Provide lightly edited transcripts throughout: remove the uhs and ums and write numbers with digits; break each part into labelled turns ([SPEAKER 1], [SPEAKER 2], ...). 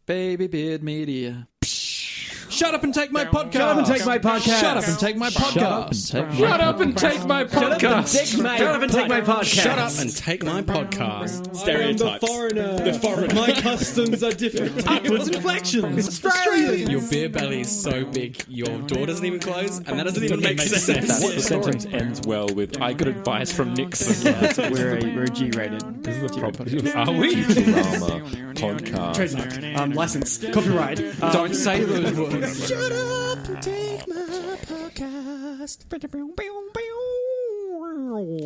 [SPEAKER 1] Baby Beard Media. Shut up and take my podcast.
[SPEAKER 2] Shut up and take my podcast.
[SPEAKER 1] Shut up and take my podcast.
[SPEAKER 2] Shut up and take my podcast.
[SPEAKER 1] Shut up and take my podcast.
[SPEAKER 2] Shut up and take my podcast.
[SPEAKER 3] Stereotypes.
[SPEAKER 2] The foreigner. My customs are different. Upwards inflections. Australian.
[SPEAKER 3] Your beer belly is so big, your door doesn't even close, and that doesn't even make sense.
[SPEAKER 1] The sentence ends well with, I got advice from Nixon.
[SPEAKER 4] We're a G-rated.
[SPEAKER 1] This is a proper... Are we? Futurama podcast.
[SPEAKER 4] Trademark. License. Copyright.
[SPEAKER 1] Don't say those words.
[SPEAKER 2] Shut up and take my podcast.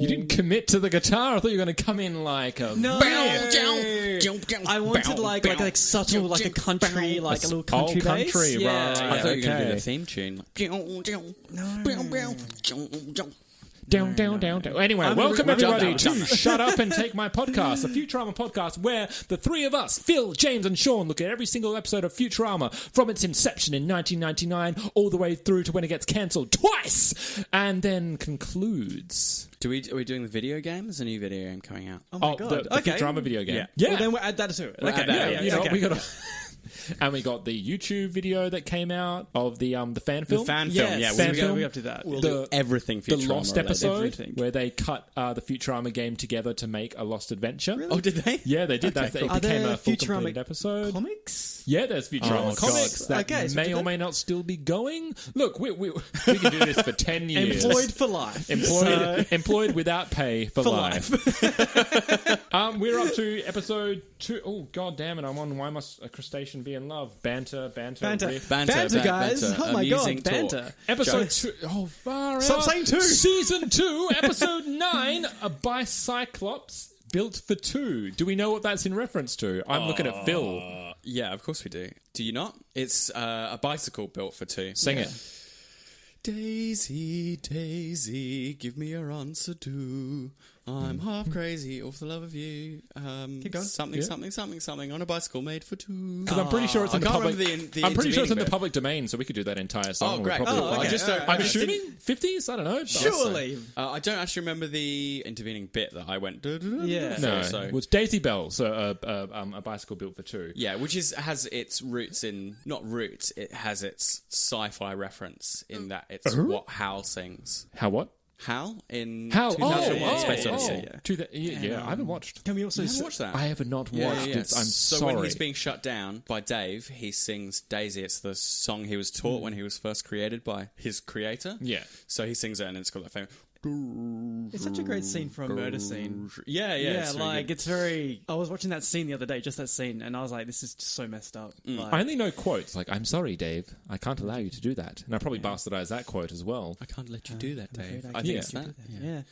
[SPEAKER 1] You didn't commit to the guitar. I thought you were going to come in like a...
[SPEAKER 4] No. I wanted like subtle, like a country, like a little country
[SPEAKER 1] old country,
[SPEAKER 4] bass. Yeah.
[SPEAKER 1] right.
[SPEAKER 3] I thought you were going to do
[SPEAKER 1] Okay.
[SPEAKER 3] the theme tune.
[SPEAKER 1] Down. Anyway, welcome everybody to Shut Up and Take My Podcast, a Futurama podcast where the three of us, Phil, James and Sean, look at every single episode of Futurama from its inception in 1999 all the way through to when it gets cancelled twice and then concludes.
[SPEAKER 3] Are we doing the video game? There's a new video game coming out.
[SPEAKER 4] Oh my god.
[SPEAKER 1] The
[SPEAKER 4] Okay.
[SPEAKER 1] Futurama video game.
[SPEAKER 3] Yeah.
[SPEAKER 4] Well, then we'll add that to it.
[SPEAKER 3] We'll
[SPEAKER 4] Okay.
[SPEAKER 3] add that,
[SPEAKER 4] Yeah.
[SPEAKER 1] You know,
[SPEAKER 4] Okay.
[SPEAKER 1] we got and we got the YouTube video that came out of the fan film.
[SPEAKER 3] The fan
[SPEAKER 4] Yes.
[SPEAKER 3] film, yeah.
[SPEAKER 1] Fan
[SPEAKER 4] we
[SPEAKER 1] film.
[SPEAKER 4] we up to that.
[SPEAKER 3] We'll
[SPEAKER 1] the-
[SPEAKER 3] do everything
[SPEAKER 1] The
[SPEAKER 3] Futurama
[SPEAKER 1] Lost
[SPEAKER 3] related.
[SPEAKER 1] episode,
[SPEAKER 4] everything.
[SPEAKER 1] where they cut the Futurama game together to make a Lost Adventure.
[SPEAKER 3] Oh, did they?
[SPEAKER 1] Yeah, they did
[SPEAKER 3] Okay,
[SPEAKER 1] that.
[SPEAKER 3] cool.
[SPEAKER 1] It
[SPEAKER 4] Are
[SPEAKER 1] became
[SPEAKER 4] there
[SPEAKER 1] a full
[SPEAKER 4] Futurama
[SPEAKER 1] completed episode.
[SPEAKER 4] Comics?
[SPEAKER 1] Yeah, there's Futurama
[SPEAKER 3] Oh,
[SPEAKER 1] comics
[SPEAKER 3] God.
[SPEAKER 1] that
[SPEAKER 4] Okay, so
[SPEAKER 1] may
[SPEAKER 4] do
[SPEAKER 1] or
[SPEAKER 4] that-
[SPEAKER 1] may not still be going. Look, we can do this for 10 years.
[SPEAKER 4] Employed for life.
[SPEAKER 1] Employed without pay for life. We're up to episode 2. Oh, god damn it, I'm on Why Must a Crustacean Be in Love? Banter, riff.
[SPEAKER 4] Banter, guys.
[SPEAKER 3] banter.
[SPEAKER 4] Oh my
[SPEAKER 3] Amusing
[SPEAKER 4] god,
[SPEAKER 3] talk.
[SPEAKER 4] banter.
[SPEAKER 1] Episode 2. Oh, far
[SPEAKER 4] Stop
[SPEAKER 1] out.
[SPEAKER 4] saying 2.
[SPEAKER 1] Season 2, episode 9, A Bicyclops Built for 2. Do we know what that's in reference to? I'm looking at Phil.
[SPEAKER 3] Yeah, of course we do. Do you not? It's a bicycle built for 2.
[SPEAKER 1] Sing it.
[SPEAKER 3] Daisy, Daisy, give me your answer to. I'm half crazy off the love of you.
[SPEAKER 4] Keep going.
[SPEAKER 3] Something on a bicycle made for 2.
[SPEAKER 1] Because I'm pretty sure it's in
[SPEAKER 3] I
[SPEAKER 1] the
[SPEAKER 3] can't
[SPEAKER 1] public.
[SPEAKER 3] remember the
[SPEAKER 1] I'm pretty sure it's in the
[SPEAKER 3] intervening bit.
[SPEAKER 1] public domain, so we could do that entire song.
[SPEAKER 3] Oh,
[SPEAKER 1] We're
[SPEAKER 3] great.
[SPEAKER 1] probably
[SPEAKER 4] Oh,
[SPEAKER 1] fine.
[SPEAKER 4] okay.
[SPEAKER 3] I just don't.
[SPEAKER 1] I'm assuming 50s. I don't know.
[SPEAKER 4] Surely.
[SPEAKER 3] I don't actually remember the intervening bit that I went.
[SPEAKER 4] Yeah.
[SPEAKER 1] No,
[SPEAKER 3] So.
[SPEAKER 1] it was Daisy Bell, so a bicycle built for 2.
[SPEAKER 3] Yeah, which has its roots in not roots. It has its sci-fi reference in that it's what Hal sings.
[SPEAKER 1] How what?
[SPEAKER 3] Hal in
[SPEAKER 1] How?
[SPEAKER 3] 2001: Space Odyssey.
[SPEAKER 1] Yeah, I haven't watched.
[SPEAKER 4] Can we also
[SPEAKER 3] You haven't watched that?
[SPEAKER 1] I have not
[SPEAKER 3] Yeah,
[SPEAKER 1] watched
[SPEAKER 3] yeah.
[SPEAKER 1] it. I'm
[SPEAKER 3] so
[SPEAKER 1] sorry.
[SPEAKER 3] when he's being shut down by Dave, he sings Daisy. It's the song he was taught when he was first created by his creator.
[SPEAKER 1] Yeah.
[SPEAKER 3] So he sings it, and it's got that famous.
[SPEAKER 4] It's such a great scene for a murder scene.
[SPEAKER 3] Yeah,
[SPEAKER 4] Yeah,
[SPEAKER 3] really
[SPEAKER 4] like
[SPEAKER 3] good.
[SPEAKER 4] it's very. I was watching that scene the other day, just that scene, and I was like, "This is just so messed up." Like,
[SPEAKER 1] I only know quotes like "I'm sorry, Dave. I can't allow you to do that," and I probably bastardized that quote as well.
[SPEAKER 3] I can't let you do that, Dave.
[SPEAKER 4] afraid
[SPEAKER 3] I
[SPEAKER 4] I
[SPEAKER 3] think
[SPEAKER 1] can't
[SPEAKER 3] it's that.
[SPEAKER 4] yeah.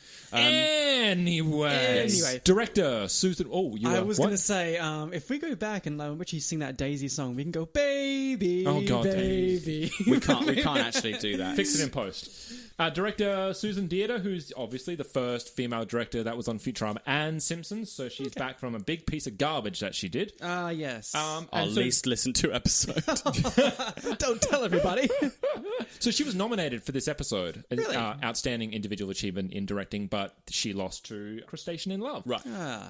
[SPEAKER 1] Anyway, director Susan. Oh, you.
[SPEAKER 4] I
[SPEAKER 1] were,
[SPEAKER 4] was
[SPEAKER 1] what?
[SPEAKER 4] going to say, if we go back and which you sing that Daisy song, we can go, baby,
[SPEAKER 1] Oh, God,
[SPEAKER 4] baby.
[SPEAKER 3] We can't actually do that.
[SPEAKER 1] Fix it in post. Director Susan Dieter, who's obviously the first female director that was on Futurama and Simpsons, so she's back from a big piece of garbage that she did.
[SPEAKER 4] Yes.
[SPEAKER 3] Our
[SPEAKER 1] and so,
[SPEAKER 3] least listened to episode.
[SPEAKER 4] Don't tell everybody.
[SPEAKER 1] so she was nominated for this episode,
[SPEAKER 4] Really?
[SPEAKER 1] outstanding individual achievement in directing, but she lost to Crustacean in Love.
[SPEAKER 3] Right.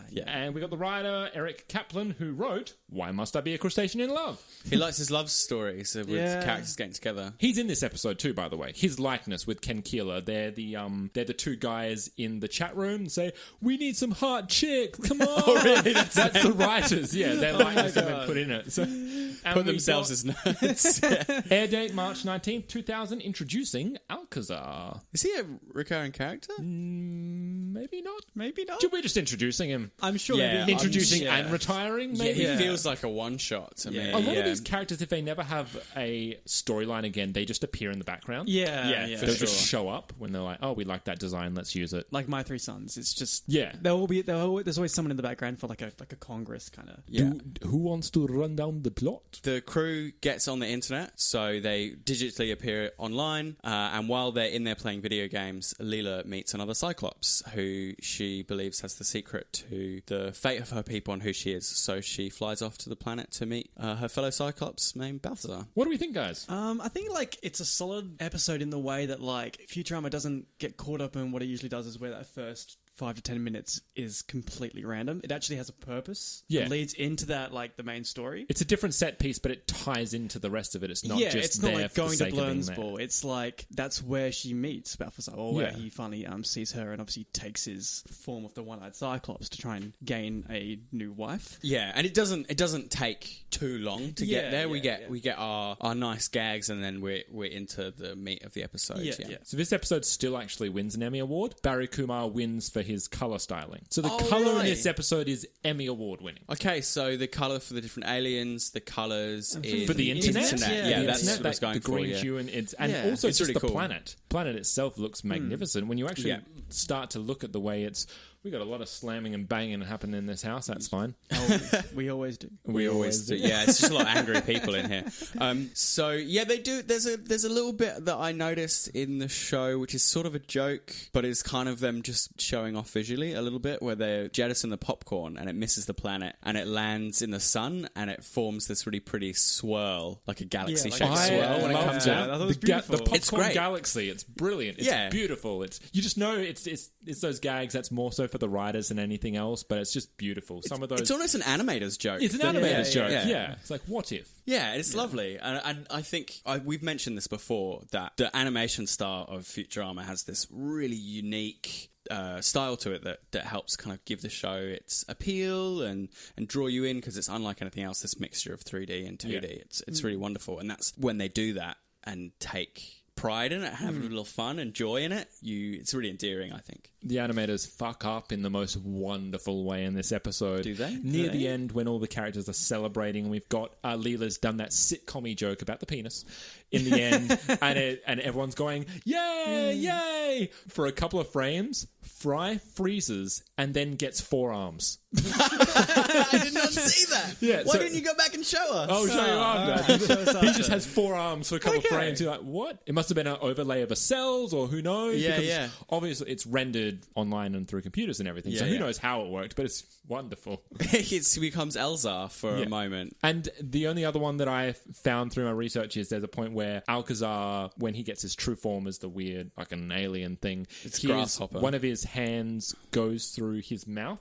[SPEAKER 4] Yeah.
[SPEAKER 1] And we got the writer Eric Kaplan, who wrote "Why Must I Be a Crustacean in Love?"
[SPEAKER 3] He likes his love stories with
[SPEAKER 4] Yeah.
[SPEAKER 3] characters getting together.
[SPEAKER 1] He's in this episode too, by the way. His likeness with Ken Keeler. They're the two guys in the chat room and say, "We need some hot chicks. Come on!"
[SPEAKER 3] Oh, really?
[SPEAKER 1] That's the writers. Yeah, their likeness have been
[SPEAKER 4] God.
[SPEAKER 1] put in it. So, and
[SPEAKER 3] Put
[SPEAKER 1] we
[SPEAKER 3] themselves
[SPEAKER 1] got
[SPEAKER 3] as nerds. Yeah.
[SPEAKER 1] air date March 19th, 2000. Introducing Alcazar.
[SPEAKER 3] Is he a recurring character?
[SPEAKER 1] Maybe not.
[SPEAKER 4] Maybe not.
[SPEAKER 1] We're just introducing him.
[SPEAKER 4] I'm sure.
[SPEAKER 3] Yeah,
[SPEAKER 4] maybe
[SPEAKER 1] Introducing
[SPEAKER 4] yeah.
[SPEAKER 1] and retiring.
[SPEAKER 3] Yeah,
[SPEAKER 1] Maybe.
[SPEAKER 3] he
[SPEAKER 4] Yeah.
[SPEAKER 3] feels like a one-shot to me.
[SPEAKER 1] A lot of these characters, if they never have a storyline again, they just appear in the background.
[SPEAKER 4] Yeah,
[SPEAKER 3] Yeah,
[SPEAKER 4] yeah.
[SPEAKER 3] for
[SPEAKER 1] They'll
[SPEAKER 3] sure.
[SPEAKER 1] just show up when they're like, "Oh, we like that design. Let's use it."
[SPEAKER 4] Like My Three Sons. It's just
[SPEAKER 1] Yeah.
[SPEAKER 4] There's always someone in the background for like a Congress kind of.
[SPEAKER 3] Yeah.
[SPEAKER 1] Who wants to run down the plot?
[SPEAKER 3] The crew gets on the internet, so they digitally appear online, and while they're in there playing video games, Leela meets another Cyclops, who she believes has the secret to the fate of her people and who she is, so she flies off to the planet to meet her fellow Cyclops named Balthazar.
[SPEAKER 1] What do we think, guys?
[SPEAKER 4] I think like it's a solid episode in the way that like Futurama doesn't get caught up in what it usually does is where that first 5 to 10 minutes is completely random. It actually has a purpose.
[SPEAKER 1] Yeah.
[SPEAKER 4] It leads into that, like, the main story.
[SPEAKER 1] It's a different set piece, but it ties into the rest of it. It's not just
[SPEAKER 4] it's not
[SPEAKER 1] there
[SPEAKER 4] like
[SPEAKER 1] for the
[SPEAKER 4] going to
[SPEAKER 1] sake of being there.
[SPEAKER 4] Blurnsball. It's like that's where she meets Balthazar, or where he finally sees her and obviously takes his form of the one-eyed Cyclops to try and gain a new wife.
[SPEAKER 3] Yeah, and it doesn't take too long to get there. We get our nice gags, and then we're into the meat of the episode. Yeah.
[SPEAKER 1] So this episode still actually wins an Emmy Award. Barry Kumar wins for his colour styling. So the
[SPEAKER 3] Oh,
[SPEAKER 1] colour in
[SPEAKER 3] really?
[SPEAKER 1] this episode is Emmy Award winning.
[SPEAKER 3] Okay, so the colour for the different aliens, the colours in
[SPEAKER 1] For the internet?
[SPEAKER 3] Yeah,
[SPEAKER 1] The
[SPEAKER 3] that's
[SPEAKER 1] internet,
[SPEAKER 3] what I was going
[SPEAKER 1] the green
[SPEAKER 3] for. Yeah.
[SPEAKER 1] hue, and
[SPEAKER 4] Yeah.
[SPEAKER 1] also
[SPEAKER 3] It's
[SPEAKER 1] just
[SPEAKER 3] really
[SPEAKER 1] the
[SPEAKER 3] cool.
[SPEAKER 1] planet. Planet itself looks magnificent. When you actually
[SPEAKER 3] Yeah.
[SPEAKER 1] start to look at the way it's... We got a lot of slamming and banging happening in this house. That's fine.
[SPEAKER 4] We always do.
[SPEAKER 3] We always do. Yeah, it's just a lot of angry people in here. So yeah, they do. There's a little bit that I noticed in the show, which is sort of a joke, but is kind of them just showing off visually a little bit, where they jettison the popcorn and it misses the planet and it lands in the sun and it forms this really pretty swirl, like a galaxy-shaped swirl when it comes
[SPEAKER 4] that.
[SPEAKER 3] out.
[SPEAKER 4] I thought it was beautiful.
[SPEAKER 1] The popcorn
[SPEAKER 3] It's great.
[SPEAKER 1] galaxy. It's brilliant. It's beautiful. You just know it's those gags. That's more so for the writers than anything else, but it's just beautiful. Some of those.
[SPEAKER 3] It's almost an animator's joke.
[SPEAKER 1] It's an animator's joke.
[SPEAKER 3] yeah.
[SPEAKER 1] Yeah. It's like, what if?
[SPEAKER 3] Yeah, it's lovely. And I think we've mentioned this before, that the animation style of Futurama has this really unique style to it that helps kind of give the show its appeal and draw you in, because it's unlike anything else, this mixture of 3D and 2D.
[SPEAKER 1] Yeah.
[SPEAKER 3] It's really wonderful. And that's when they do that and take pride in it, have a little fun and joy in it. It's really endearing, I think.
[SPEAKER 1] The animators fuck up in the most wonderful way in this episode.
[SPEAKER 3] Do they?
[SPEAKER 1] Near the end, when all the characters are celebrating, we've got Leela's done that sitcom-y joke about the penis in the end, and everyone's going, yay, yay! For a couple of frames, Fry freezes and then gets forearms.
[SPEAKER 3] I did not see that.
[SPEAKER 1] Yeah,
[SPEAKER 3] Why
[SPEAKER 1] so-
[SPEAKER 3] didn't you go back and show us?
[SPEAKER 1] Oh, show you after. He just has forearms for a couple of frames. You're like, what? It must have been an overlay of a cells, or who knows?
[SPEAKER 3] Yeah,
[SPEAKER 1] because
[SPEAKER 3] yeah.
[SPEAKER 1] obviously it's rendered online and through computers and everything, so
[SPEAKER 3] Yeah,
[SPEAKER 1] who
[SPEAKER 3] yeah.
[SPEAKER 1] knows how it worked, but it's wonderful.
[SPEAKER 3] He becomes Alcazar for
[SPEAKER 1] Yeah.
[SPEAKER 3] a moment.
[SPEAKER 1] And the only other one that I found through my research is there's a point where Alcazar, when he gets his true form as the weird, like an alien thing,
[SPEAKER 3] grasshopper.
[SPEAKER 1] one of his hands goes through his mouth.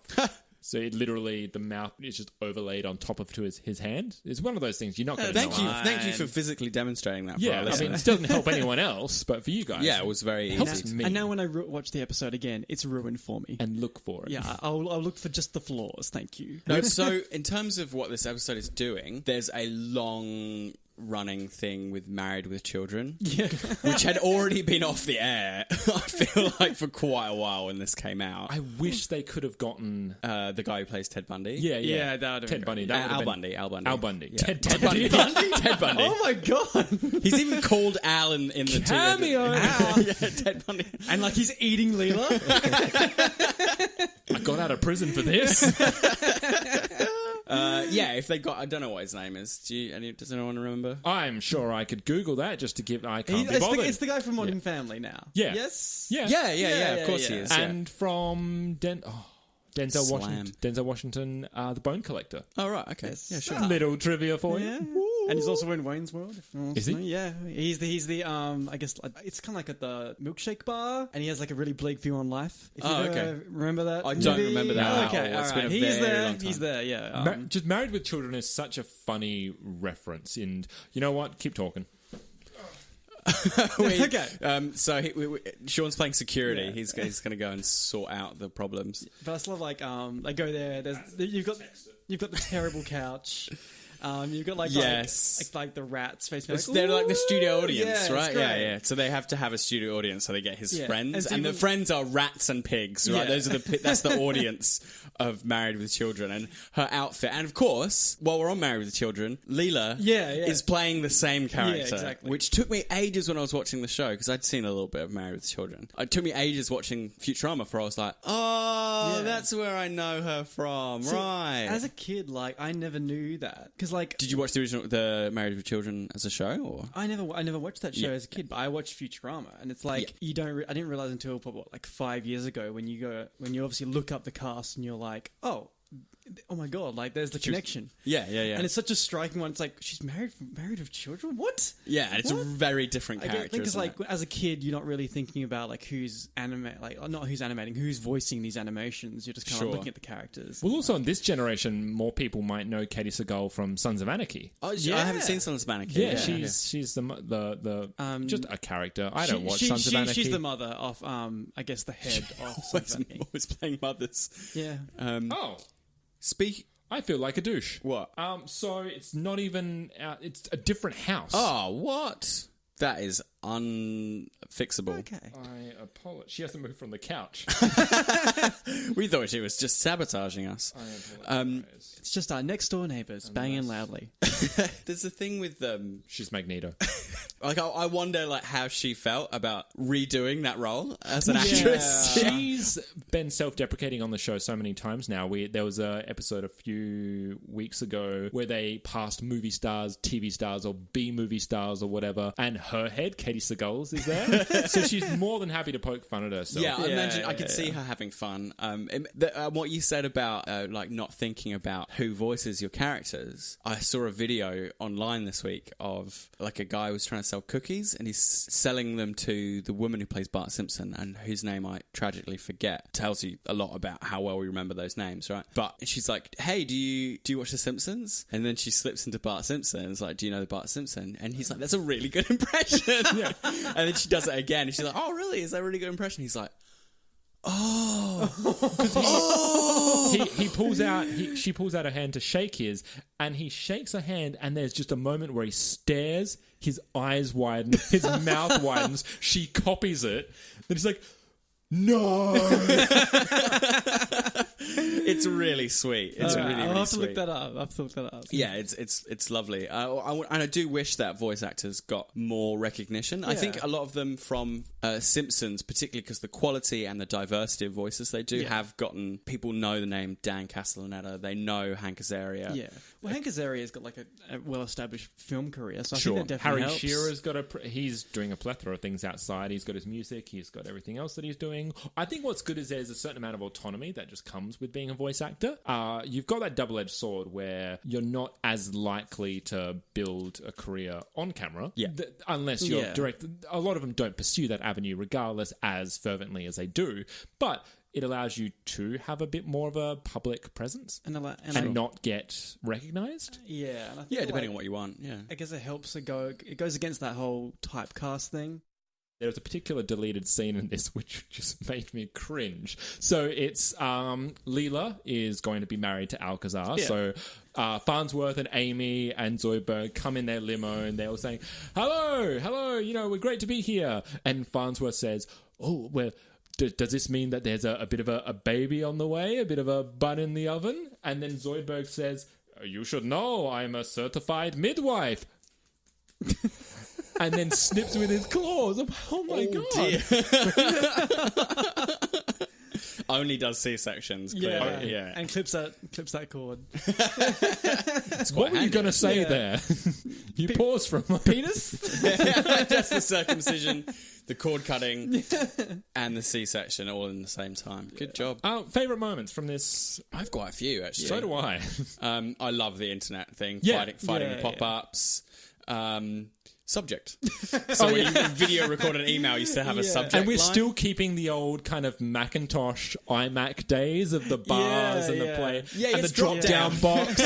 [SPEAKER 1] So it literally, the mouth is just overlaid on top of his hand. It's one of those things you're not going to know.
[SPEAKER 3] Thank you for physically demonstrating that for
[SPEAKER 1] Yeah,
[SPEAKER 3] our
[SPEAKER 1] I
[SPEAKER 3] listeners.
[SPEAKER 1] mean, it doesn't help anyone else, but for you guys.
[SPEAKER 3] Yeah, it was very
[SPEAKER 1] helps
[SPEAKER 3] easy.
[SPEAKER 1] me.
[SPEAKER 4] And now when I watch the episode again, it's ruined for me.
[SPEAKER 1] And look for it.
[SPEAKER 4] Yeah, I'll look for just the flaws. Thank you.
[SPEAKER 3] No, so in terms of what this episode is doing, there's a long running thing with Married with Children, which had already been off the air, I feel like, for quite a while when this came out.
[SPEAKER 1] I wish they could have gotten...
[SPEAKER 3] The guy who plays Ted Bundy.
[SPEAKER 1] Yeah,
[SPEAKER 4] that would've
[SPEAKER 1] Ted
[SPEAKER 4] been
[SPEAKER 1] Bundy.
[SPEAKER 4] great.
[SPEAKER 1] That would've
[SPEAKER 3] Al
[SPEAKER 1] been-
[SPEAKER 3] Bundy.
[SPEAKER 1] Al Bundy.
[SPEAKER 3] Yeah.
[SPEAKER 1] Ted Bundy.
[SPEAKER 3] Ted Bundy.
[SPEAKER 4] Oh my god!
[SPEAKER 3] He's even called Al in the
[SPEAKER 1] Cameo.
[SPEAKER 3] yeah, Ted Bundy.
[SPEAKER 4] And like he's eating Leela.
[SPEAKER 1] I got out of prison for this.
[SPEAKER 3] Yeah, if they got, I don't know what his name is. Does anyone remember?
[SPEAKER 1] I'm sure I could Google that just to give... I can't be
[SPEAKER 4] It's
[SPEAKER 1] bothered.
[SPEAKER 4] the guy from Modern Family now.
[SPEAKER 1] Yeah.
[SPEAKER 4] Yes.
[SPEAKER 1] Yeah.
[SPEAKER 3] Yeah, of course he is. Yeah.
[SPEAKER 1] And from Denzel
[SPEAKER 3] Slam.
[SPEAKER 1] Washington. Denzel Washington, The Bone Collector.
[SPEAKER 3] Oh, right, okay.
[SPEAKER 4] Yes.
[SPEAKER 3] Yeah, sure.
[SPEAKER 1] Little trivia for
[SPEAKER 4] Yeah.
[SPEAKER 1] you.
[SPEAKER 4] And he's also in Wayne's World. If you want
[SPEAKER 1] Is
[SPEAKER 4] to
[SPEAKER 1] he?
[SPEAKER 4] know. Yeah, he's the I guess it's kind of like at the milkshake bar, and he has like a really bleak view on life. If you
[SPEAKER 3] okay.
[SPEAKER 4] Remember that?
[SPEAKER 3] I don't remember that at
[SPEAKER 4] Okay,
[SPEAKER 3] all. It's
[SPEAKER 4] all
[SPEAKER 3] been
[SPEAKER 4] right.
[SPEAKER 3] a
[SPEAKER 4] He's
[SPEAKER 3] very
[SPEAKER 4] there.
[SPEAKER 3] long time.
[SPEAKER 4] He's there. Yeah.
[SPEAKER 1] Just Married with Children is such a funny reference. And you know what? Keep talking.
[SPEAKER 4] Okay.
[SPEAKER 3] So Sean's playing security. He's going to go and sort out the problems.
[SPEAKER 4] But I still love they go there. You've got the terrible couch. You've got like the rats facing.
[SPEAKER 3] They're like the studio audience,
[SPEAKER 4] yeah,
[SPEAKER 3] right?
[SPEAKER 4] it's great.
[SPEAKER 3] Yeah. So they have to have a studio audience, so they get his
[SPEAKER 4] Yeah.
[SPEAKER 3] friends,
[SPEAKER 4] And
[SPEAKER 3] and
[SPEAKER 4] so
[SPEAKER 3] the friends are rats and pigs, right?
[SPEAKER 4] Yeah.
[SPEAKER 3] That's the audience of Married with Children, and her outfit. And of course, while we're on Married with Children, Leela is playing the same character,
[SPEAKER 4] exactly.
[SPEAKER 3] which took me ages when I was watching the show, because I'd seen a little bit of Married with Children. It took me ages watching Futurama before I was like, that's where I know her from,
[SPEAKER 4] See,
[SPEAKER 3] right?
[SPEAKER 4] As a kid, I never knew that because
[SPEAKER 3] Did you watch the Married with Children as a show, or?
[SPEAKER 4] I never watched that show as a kid, but I watched Futurama, and it's like I didn't realize until probably 5 years ago when you obviously look up the cast and you're like, oh, oh my god, like there's the connection.
[SPEAKER 3] Yeah.
[SPEAKER 4] And it's such a striking one. It's like she's married with children. What?
[SPEAKER 3] Yeah, and it's a very different character.
[SPEAKER 4] I think it's like as a kid, you're not really thinking about like who's not who's animating, who's voicing these animations. You're just kind of looking at the characters.
[SPEAKER 1] Well, also in this generation, more people might know Katie Seagal from Sons of Anarchy.
[SPEAKER 3] Oh, yeah. I haven't seen Sons of Anarchy.
[SPEAKER 1] Yeah, she's the just a character. I don't watch Sons of Anarchy.
[SPEAKER 4] She's the mother of I guess the head of Sons of Anarchy.
[SPEAKER 3] Always playing mothers.
[SPEAKER 4] Yeah.
[SPEAKER 1] I feel like a douche.
[SPEAKER 3] What?
[SPEAKER 1] So it's not even. It's a different house.
[SPEAKER 3] Oh, what? That is unfixable.
[SPEAKER 4] Okay.
[SPEAKER 1] I apologize. She hasn't moved from the couch.
[SPEAKER 3] We thought she was just sabotaging us.
[SPEAKER 1] I apologize.
[SPEAKER 4] It's just our next door neighbours banging loudly.
[SPEAKER 3] There's a thing with
[SPEAKER 1] She's Magneto.
[SPEAKER 3] like I wonder like how she felt about redoing that role as an actress.
[SPEAKER 1] She's been self-deprecating on the show so many times now. There was an episode a few weeks ago where they passed movie stars, TV stars, or B-movie stars or whatever, and her head, Katie Seagal's, is there. So she's more than happy to poke fun at herself.
[SPEAKER 3] Yeah, I imagine I could see her having fun. What you said about like not thinking about who voices your characters, I saw a video online this week of like a guy who was trying to sell cookies and he's selling them to the woman who plays Bart Simpson and whose name I tragically forget. Tells you a lot about how well we remember those names, right? But she's like, hey, do you watch The Simpsons? And then she slips into Bart Simpson and is like, do you know the Bart Simpson? And he's like, that's a really good impression. And then she does it again and she's like, oh really, is that a really good impression? He's like,
[SPEAKER 1] he pulls out. She pulls out her hand to shake his, and he shakes her hand. And there's just a moment where he stares, his eyes widen, his mouth widens. She copies it. Then he's like, "No."
[SPEAKER 3] It's really sweet. It's really
[SPEAKER 4] I'll have to
[SPEAKER 3] sweet.
[SPEAKER 4] look that up. I'll have to look that up.
[SPEAKER 3] Yeah, it's lovely. And I do wish that voice actors got more recognition. I think a lot of them from Simpsons, particularly because the quality and the diversity of voices they do have gotten... People know the name Dan Castellaneta. They know Hank Azaria.
[SPEAKER 4] Yeah. Well, Hank Azaria's got like a well-established film career, so I
[SPEAKER 1] Sure.
[SPEAKER 4] think that definitely
[SPEAKER 1] Harry
[SPEAKER 4] helps.
[SPEAKER 1] Shearer's got he's doing a plethora of things outside. He's got his music. He's got everything else that he's doing. I think what's good is there's a certain amount of autonomy that just comes with being a voice actor. You've got that double-edged sword where you're not as likely to build a career on camera.
[SPEAKER 3] Yeah.
[SPEAKER 1] Unless you're direct. A lot of them don't pursue that avenue regardless as fervently as they do. But it allows you to have a bit more of a public presence and not get recognised.
[SPEAKER 4] Yeah. And I think
[SPEAKER 3] depending on what you want. Yeah.
[SPEAKER 4] I guess it helps it goes against that whole typecast thing.
[SPEAKER 1] There was a particular deleted scene in this which just made me cringe. So it's Leela is going to be married to Alcazar. Yeah. So Farnsworth and Amy and Zoidberg come in their limo and they're all saying, hello, we're great to be here. And Farnsworth says, oh, well, does this mean that there's a bit of a baby on the way, a bit of a bun in the oven? And then Zoidberg says, you should know, I'm a certified midwife. And then snips with his claws. Oh my God.
[SPEAKER 3] Only does C-sections. Clearly. Yeah.
[SPEAKER 4] And clips that cord.
[SPEAKER 1] What were you going to say there? You paused from
[SPEAKER 4] penis?
[SPEAKER 3] Just the circumcision, the cord cutting, and the C-section all in the same time. Good job.
[SPEAKER 1] Favourite moments from this?
[SPEAKER 3] I've quite a few, actually.
[SPEAKER 1] So do I.
[SPEAKER 3] I love the internet thing.
[SPEAKER 1] Yeah.
[SPEAKER 3] Fighting the pop-ups. Subject. So when you video record an email, you still have a subject
[SPEAKER 1] and we're
[SPEAKER 3] line.
[SPEAKER 1] still keeping the old kind of Macintosh iMac days of the bars and the play and the drop-down box.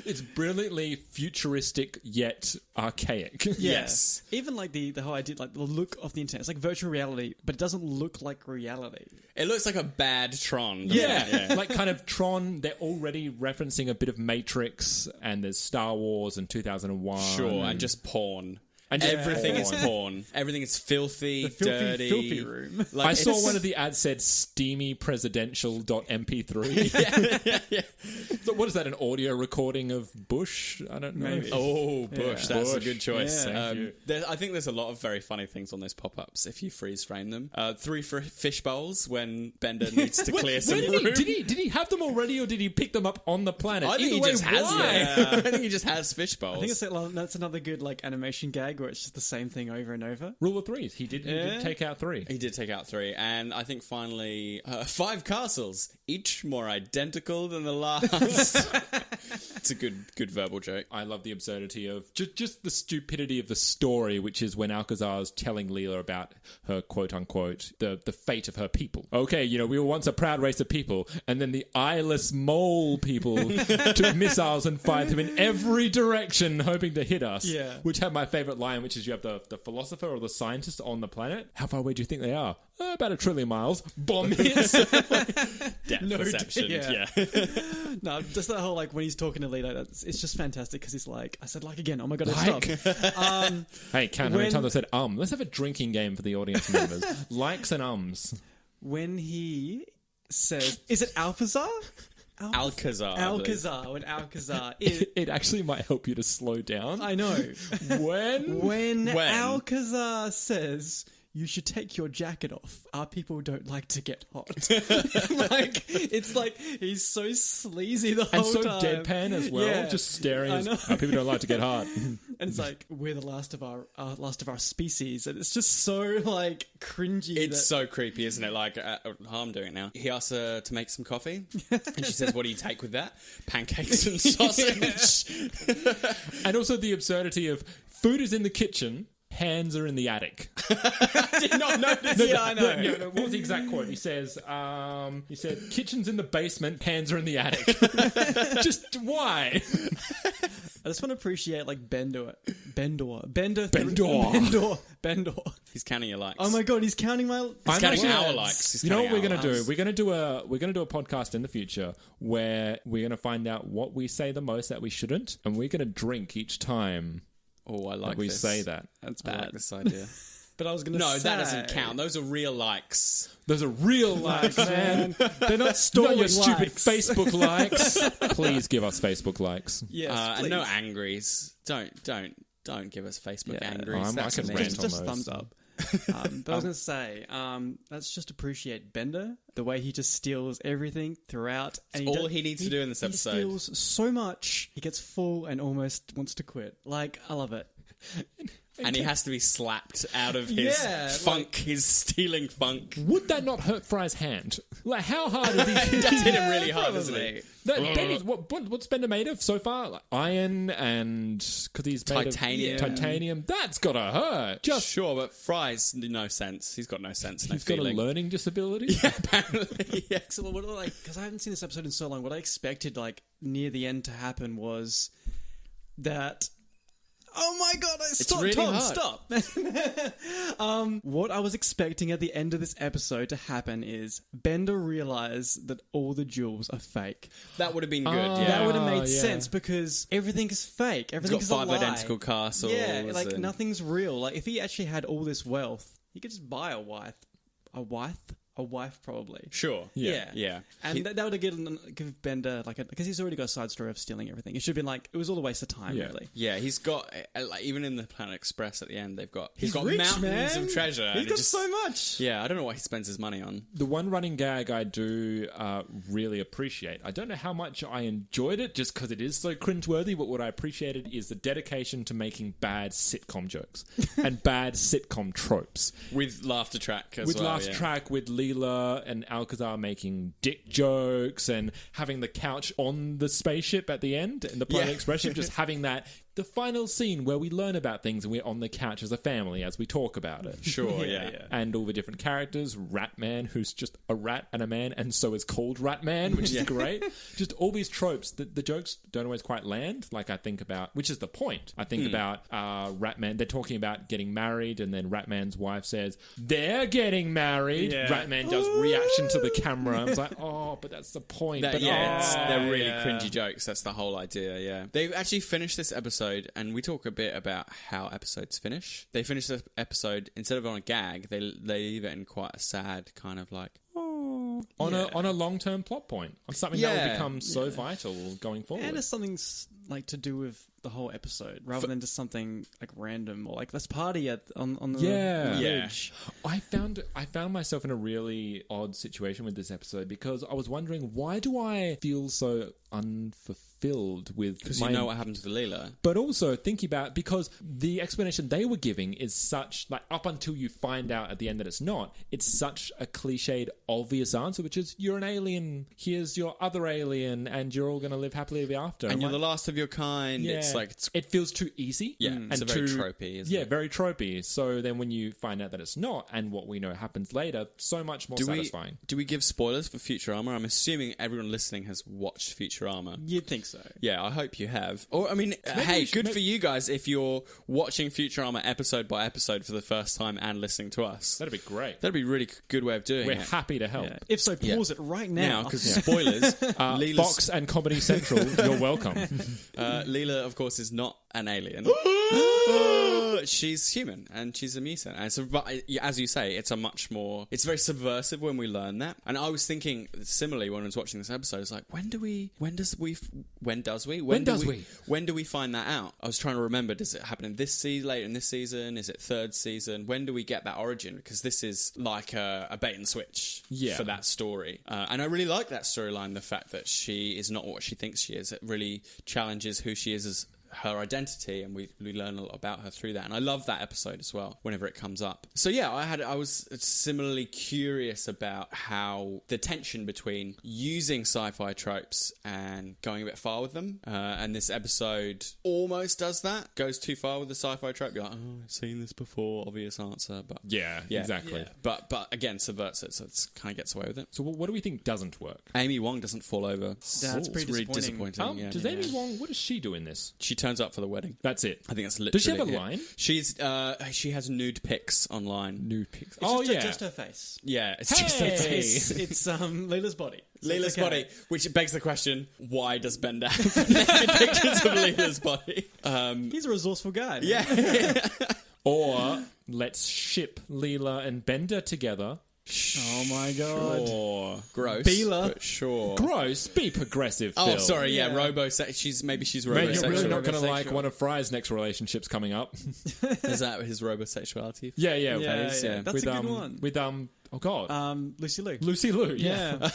[SPEAKER 1] It's brilliantly futuristic yet archaic.
[SPEAKER 4] Yes. Even like the whole idea, like the look of the internet. It's like virtual reality, but it doesn't look like reality.
[SPEAKER 3] It looks like a bad Tron.
[SPEAKER 1] Yeah. Like kind of Tron, they're already referencing a bit of Matrix and there's Star Wars and 2001.
[SPEAKER 3] Sure, and just porn.
[SPEAKER 1] And
[SPEAKER 3] everything is porn. Everything is filthy, dirty.
[SPEAKER 4] Filthy room.
[SPEAKER 1] Like I saw one of the ads said steamy presidential.mp3.
[SPEAKER 3] yeah.
[SPEAKER 1] So what is that, an audio recording of Bush? I don't know.
[SPEAKER 3] Maybe. Oh, Bush. Yeah. That's a good choice.
[SPEAKER 1] Yeah.
[SPEAKER 3] I think there's a lot of very funny things on those pop-ups if you freeze frame them. 3 fish bowls when Bender needs to clear some room.
[SPEAKER 1] Did he have them already or did he pick them up on the planet?
[SPEAKER 3] I think he just has them. I think he just has fish bowls.
[SPEAKER 4] I think that's another good like animation gag where it's just the same thing over and over.
[SPEAKER 1] Rule of threes. He did take out 3.
[SPEAKER 3] He did take out 3, and I think finally 5 castles, each more identical than the last. It's a good verbal joke.
[SPEAKER 1] I love the absurdity of just the stupidity of the story, which is when Alcazar's telling Leela about her quote-unquote, the fate of her people. Okay, we were once a proud race of people, and then the eyeless mole people took missiles and fired them in every direction, hoping to hit us.
[SPEAKER 4] Yeah.
[SPEAKER 1] Which had my favourite line, which is you have the philosopher or the scientist on the planet. How far away do you think they are? About 1 trillion miles. Bomb hits.
[SPEAKER 3] Depth perception.
[SPEAKER 4] Yeah. No, just that whole, when he's talking to Leela, it's just fantastic because he's like, I said again, oh my god, stop.
[SPEAKER 1] Hey, Ken, how many times I said Let's have a drinking game for the audience members. Likes and ums.
[SPEAKER 4] When he says, is it Alcazar?
[SPEAKER 3] Alcazar.
[SPEAKER 4] When Alcazar
[SPEAKER 1] It actually might help you to slow down.
[SPEAKER 4] I know.
[SPEAKER 1] When
[SPEAKER 4] Alcazar says, you should take your jacket off. Our people don't like to get hot. It's like he's so sleazy the whole time.
[SPEAKER 1] And so deadpan as well,
[SPEAKER 4] Yeah.
[SPEAKER 1] just staring.
[SPEAKER 4] I know.
[SPEAKER 1] Our people don't like to get hot.
[SPEAKER 4] And it's like, we're the last of our species. And it's just so, cringy.
[SPEAKER 3] It's so creepy, isn't it? I'm doing it now. He asks her to make some coffee, and she says, what do you take with that? Pancakes and sausage.
[SPEAKER 1] And also the absurdity of food is in the kitchen, hands are in the attic.
[SPEAKER 4] I did not notice. I know.
[SPEAKER 1] No, what was the exact quote? He says, he said, kitchen's in the basement, hands are in the attic. Just why?
[SPEAKER 4] I just want to appreciate Bendor.
[SPEAKER 3] He's counting your likes.
[SPEAKER 4] Oh my god, he's counting my.
[SPEAKER 3] He's counting our likes. He's
[SPEAKER 1] You know what
[SPEAKER 3] counting
[SPEAKER 1] we're
[SPEAKER 3] our
[SPEAKER 1] gonna do?
[SPEAKER 3] likes.
[SPEAKER 1] We're gonna do a podcast in the future where we're gonna find out what we say the most that we shouldn't, and we're gonna drink each time.
[SPEAKER 3] Oh, I like
[SPEAKER 1] we
[SPEAKER 3] this.
[SPEAKER 1] say that.
[SPEAKER 4] That's
[SPEAKER 3] I
[SPEAKER 4] bad.
[SPEAKER 3] like this idea.
[SPEAKER 4] But I was going to
[SPEAKER 3] No,
[SPEAKER 4] say...
[SPEAKER 3] that doesn't count. Those are real likes.
[SPEAKER 1] Those are real likes, man.
[SPEAKER 4] They're not stolen
[SPEAKER 1] Not your stupid
[SPEAKER 4] likes.
[SPEAKER 1] Facebook likes. Please give us Facebook likes.
[SPEAKER 4] Yes,
[SPEAKER 3] And
[SPEAKER 4] please.
[SPEAKER 3] no angries. Don't give us Facebook
[SPEAKER 4] Yeah.
[SPEAKER 3] angries.
[SPEAKER 1] I
[SPEAKER 3] That's
[SPEAKER 1] can
[SPEAKER 3] mean.
[SPEAKER 1] rant
[SPEAKER 4] Just
[SPEAKER 1] on
[SPEAKER 4] thumbs
[SPEAKER 1] those.
[SPEAKER 4] up. But I was going to say, let's just appreciate Bender, the way he just steals everything throughout. And
[SPEAKER 3] all he needs to do in this episode.
[SPEAKER 4] He steals so much, he gets full and almost wants to quit. I love it.
[SPEAKER 3] And he has to be slapped out of his funk, his stealing funk.
[SPEAKER 1] Would that not hurt Fry's hand? How hard is he?
[SPEAKER 3] That's hit him really hard, doesn't he?
[SPEAKER 1] What's Bender made of so far? Iron and because he's made
[SPEAKER 3] Titanium.
[SPEAKER 1] of titanium. That's gotta hurt. Just
[SPEAKER 3] Sure, but Fry's no sense. He's got no sense, no
[SPEAKER 1] he's got a
[SPEAKER 3] feeling.
[SPEAKER 1] learning disability.
[SPEAKER 3] Yeah, apparently. Yeah.
[SPEAKER 4] So because I haven't seen this episode in so long, what I expected near the end to happen was that... Oh my god! Stop,
[SPEAKER 3] really
[SPEAKER 4] Tom!
[SPEAKER 3] hard.
[SPEAKER 4] Stop. What I was expecting at the end of this episode to happen is Bender realized that all the jewels are fake.
[SPEAKER 3] That would have been good, yeah.
[SPEAKER 4] That would have made
[SPEAKER 1] yeah.
[SPEAKER 4] sense because everything is fake.
[SPEAKER 3] He's
[SPEAKER 4] Everything
[SPEAKER 3] got
[SPEAKER 4] is
[SPEAKER 3] 5
[SPEAKER 4] a lie.
[SPEAKER 3] identical castles.
[SPEAKER 4] Yeah,
[SPEAKER 3] and-
[SPEAKER 4] nothing's real. If he actually had all this wealth, he could just buy a wife. A wife, probably.
[SPEAKER 3] Sure.
[SPEAKER 4] Yeah. And that would have give Bender because he's already got a side story of stealing everything. It should have been it was all a waste of time,
[SPEAKER 1] Yeah.
[SPEAKER 4] really.
[SPEAKER 3] Yeah, he's got even in the Planet Express at the end, he's got
[SPEAKER 4] rich,
[SPEAKER 3] mountains
[SPEAKER 4] man.
[SPEAKER 3] of treasure.
[SPEAKER 4] He's
[SPEAKER 3] and
[SPEAKER 4] got so much.
[SPEAKER 3] Yeah, I don't know what he spends his money on.
[SPEAKER 1] The one running gag I do really appreciate. I don't know how much I enjoyed it just because it is so cringeworthy, but what I appreciated is the dedication to making bad sitcom jokes and bad sitcom tropes.
[SPEAKER 3] With laughter track as
[SPEAKER 1] With
[SPEAKER 3] well.
[SPEAKER 1] Laugh Track, with Leela and Alcazar making dick jokes and having the couch on the spaceship at the end and the Planet Express ship, just having that. The final scene where we learn about things and we're on the couch as a family as we talk about it.
[SPEAKER 3] Sure, yeah.
[SPEAKER 1] And all the different characters. Ratman, who's just a rat and a man and so is called Ratman, which is great. Just all these tropes. The jokes don't always quite land. I think about, which is the point. I think about Ratman. They're talking about getting married and then Ratman's wife says, they're getting married.
[SPEAKER 4] Yeah.
[SPEAKER 1] Ratman does reaction to the camera. I was like, oh, but that's the point.
[SPEAKER 3] They're really
[SPEAKER 4] yeah.
[SPEAKER 3] cringy jokes. That's the whole idea, yeah. They've actually finished this episode, and we talk a bit about how episodes finish. They finish the episode, instead of on a gag, they leave it in quite a sad kind of
[SPEAKER 1] on a long-term plot point. On something that will
[SPEAKER 3] Yeah.
[SPEAKER 1] become so vital going forward.
[SPEAKER 4] And it's something like to do with the whole episode rather than just something like random or like let's party on the
[SPEAKER 1] Yeah.
[SPEAKER 4] bridge.
[SPEAKER 1] I found myself in a really odd situation with this episode because I was wondering, why do I feel so unfulfilled with
[SPEAKER 3] Because you know what happened to the Leela.
[SPEAKER 1] But also thinking about, because the explanation they were giving is such, like, up until you find out at the end that it's not, it's such a cliched, obvious answer, which is, you're an alien, here's your other alien, and you're all going to live happily ever after.
[SPEAKER 3] And you're the last of your kind.
[SPEAKER 1] Yeah,
[SPEAKER 3] It's like...
[SPEAKER 1] it feels too easy.
[SPEAKER 3] Yeah,
[SPEAKER 1] and
[SPEAKER 3] it's very tropey, isn't it?
[SPEAKER 1] Yeah, very tropey. So then when you find out that it's not, and what we know happens later, so much more satisfying.
[SPEAKER 3] Do we give spoilers for Futurama? I'm assuming everyone listening has watched Futurama.
[SPEAKER 4] You'd think so.
[SPEAKER 3] Yeah, I hope you have. Or, I mean, hey, good for you guys if you're watching Futurama episode by episode for the first time and listening to us.
[SPEAKER 1] That'd be great.
[SPEAKER 3] That'd be a really good way of doing
[SPEAKER 1] We're
[SPEAKER 3] it.
[SPEAKER 1] happy to help.
[SPEAKER 4] Yeah. If so, pause it right now.
[SPEAKER 3] Because spoilers,
[SPEAKER 1] Fox and Comedy Central, you're welcome.
[SPEAKER 3] Leela, of course, is not an alien. She's human and she's a mutant. And so, but as you say, it's it's very subversive when we learn that. And I was thinking similarly when I was watching this episode, it's like, when do we find that out? I was trying to remember, does it happen in this season, later in this season? Is it third season? When do we get that origin? Because this is like a bait and switch for that story. And I really like that storyline, the fact that she is not what she thinks she is. It really challenges who she is as her identity, and we learn a lot about her through that. And I love that episode as well whenever it comes up. So yeah, I was similarly curious about how the tension between using sci-fi tropes and going a bit far with them, and this episode almost does that, goes too far with the sci-fi trope. You're like, oh, I've seen this before, obvious answer, but
[SPEAKER 1] yeah, exactly.
[SPEAKER 3] Yeah. But again, subverts it, so it kind of gets away with it.
[SPEAKER 1] So what do we think doesn't work?
[SPEAKER 3] Amy Wong doesn't fall over.
[SPEAKER 4] That's pretty
[SPEAKER 3] really
[SPEAKER 4] disappointing.
[SPEAKER 3] Yeah.
[SPEAKER 1] Does Amy Wong, what does she do in this?
[SPEAKER 3] She turns up for the wedding.
[SPEAKER 1] That's it.
[SPEAKER 3] I think that's literally.
[SPEAKER 1] Does she have a
[SPEAKER 3] it.
[SPEAKER 1] line?
[SPEAKER 3] She has nude pics online.
[SPEAKER 1] Nude pics.
[SPEAKER 4] It's just her face.
[SPEAKER 3] Yeah, it's just her face.
[SPEAKER 4] It's Leela's body. So
[SPEAKER 3] Leela's
[SPEAKER 4] it's okay.
[SPEAKER 3] body, which begs the question: why does Bender have naked pictures of Leela's body?
[SPEAKER 4] He's a resourceful guy. Man.
[SPEAKER 3] Yeah.
[SPEAKER 1] Or let's ship Leela and Bender together.
[SPEAKER 4] Oh my god.
[SPEAKER 3] Sure. Gross.
[SPEAKER 4] Beela.
[SPEAKER 3] But sure.
[SPEAKER 1] Gross. Be progressive, Phil.
[SPEAKER 3] Oh, sorry. Yeah,
[SPEAKER 4] Yeah.
[SPEAKER 3] she's robosexual.
[SPEAKER 1] Man, you're really not going to like one of Fry's next relationships coming up.
[SPEAKER 3] Is that his robosexuality?
[SPEAKER 1] Yeah.
[SPEAKER 4] Yeah. That's a good one.
[SPEAKER 1] With oh god,
[SPEAKER 4] Lucy Liu.
[SPEAKER 1] Yeah.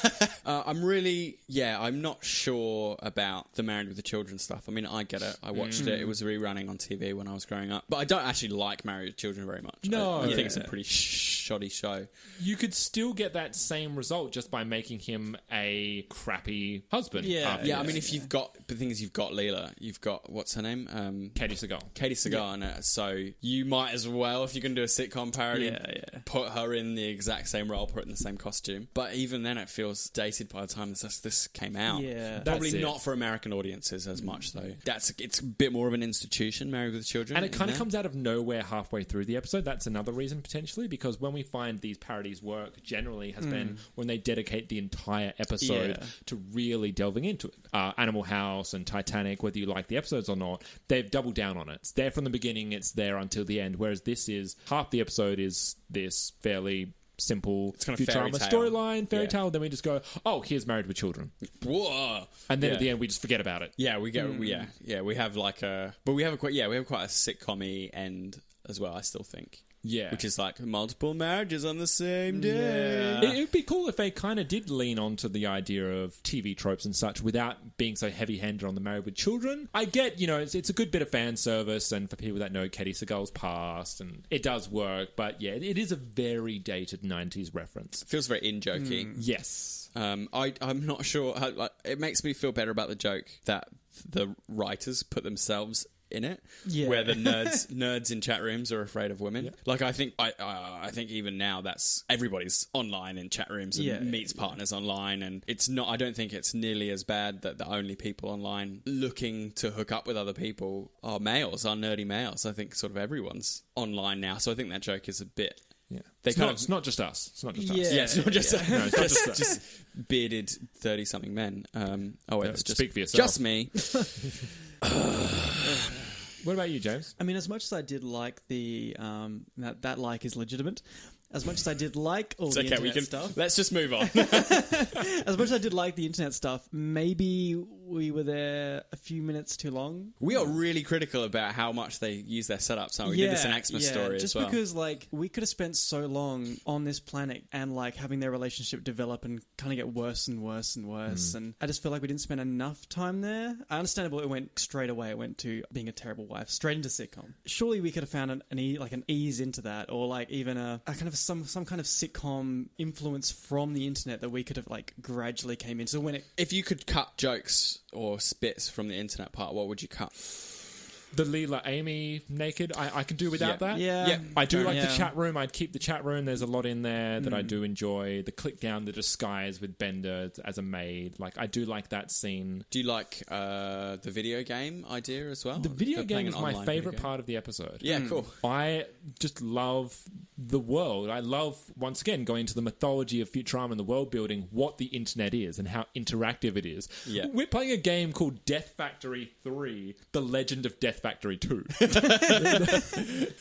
[SPEAKER 3] I'm not sure about the Married with the Children stuff. I mean, I get it. I watched it. It was rerunning on TV when I was growing up. But I don't actually like Married with Children very much.
[SPEAKER 1] No.
[SPEAKER 3] I think it's a pretty shoddy show.
[SPEAKER 1] You could still get that same result just by making him a crappy husband.
[SPEAKER 4] Yeah.
[SPEAKER 3] Yeah, I mean, if you've got... The thing is, you've got Leela. You've got... What's her name?
[SPEAKER 1] Katie Seagal.
[SPEAKER 3] Katie Seagal in it. So you might as well, if you're going to do a sitcom parody, put her in the exact same role, put her in the same costume. But even then, it feels dated by the time this came out.
[SPEAKER 4] Yeah.
[SPEAKER 3] Probably not for American audiences as much, though. It's a bit more of an institution, Married with Children.
[SPEAKER 1] And it kind of comes out of nowhere halfway through the episode. That's another reason, potentially, because when we find these parodies work, generally has been when they dedicate the entire episode to really delving into it. Animal House and Titanic, whether you like the episodes or not, they've doubled down on it. It's there from the beginning, it's there until the end, whereas this is, half the episode is this fairly simple
[SPEAKER 3] kind of
[SPEAKER 1] Futurama storyline, fairy tale, then we just go, oh, here's Married with Children.
[SPEAKER 3] Whoa.
[SPEAKER 1] And then at the end, we just forget about it.
[SPEAKER 3] Yeah, we go. Yeah, we have like a... But we have quite a sitcom-y end as well, I still think.
[SPEAKER 1] Yeah.
[SPEAKER 3] Which is like multiple marriages on the same day.
[SPEAKER 1] Yeah. It would be cool if they kind of did lean onto the idea of TV tropes and such without being so heavy-handed on the Married with Children. I get, it's a good bit of fan service, and for people that know Katie Seagal's past, and it does work, but yeah, it is a very dated 90s reference.
[SPEAKER 3] It feels very in-jokey.
[SPEAKER 1] Yes.
[SPEAKER 3] I'm not sure. It makes me feel better about the joke that the writers put themselves in it, where the nerds in chat rooms are afraid of women. Like I think even now that's everybody's online in chat rooms and meets partners online, and it's not. I don't think it's nearly as bad that the only people online looking to hook up with other people are nerdy males. I think sort of everyone's online now, so I think that joke is a bit.
[SPEAKER 1] Yeah, it's not just us. It's not just us.
[SPEAKER 3] Yeah, it's not just
[SPEAKER 1] no, it's not just us.
[SPEAKER 3] Just bearded 30-something men. Let's just
[SPEAKER 1] speak for yourself.
[SPEAKER 3] Just me.
[SPEAKER 1] What about you, James?
[SPEAKER 4] I mean, as much as I did like the that like is legitimate, as much as I did like all internet stuff,
[SPEAKER 3] let's just move on.
[SPEAKER 4] as much as I did like the internet stuff, maybe we were there a few minutes too long.
[SPEAKER 3] We are really critical about how much they use their setups. We did this in Xmas story
[SPEAKER 4] just
[SPEAKER 3] as well.
[SPEAKER 4] because like we could have spent so long on this planet and like having their relationship develop and kind of get worse and worse and worse, and I just feel like we didn't spend enough time there. Understandable, it went straight away. It went to being a terrible wife, straight into sitcom. Surely we could have found an ease into that, or like even a kind of some kind of sitcom influence from the internet that we could have like gradually came into. So when
[SPEAKER 3] If you could cut jokes or spits from the internet part, what would you cut?
[SPEAKER 1] The Leela Amy naked, I can do without that.
[SPEAKER 4] Yeah.
[SPEAKER 1] I do like
[SPEAKER 4] Yeah.
[SPEAKER 1] the chat room. I'd keep the chat room. There's a lot in there that I do enjoy. The click down the disguise with Bender as a maid. Like, I do like that scene.
[SPEAKER 3] Do you like the video game idea as well?
[SPEAKER 1] The video
[SPEAKER 3] They're
[SPEAKER 1] game
[SPEAKER 3] playing
[SPEAKER 1] is
[SPEAKER 3] an
[SPEAKER 1] my
[SPEAKER 3] online
[SPEAKER 1] favorite
[SPEAKER 3] video game.
[SPEAKER 1] part of the episode.
[SPEAKER 3] Yeah, cool.
[SPEAKER 1] I just love the world. I love, once again, going into the mythology of Futurama and the world building, what the internet is and how interactive it is.
[SPEAKER 3] Yeah.
[SPEAKER 1] We're playing a game called Death Factory 3, The Legend of Death Factory 2.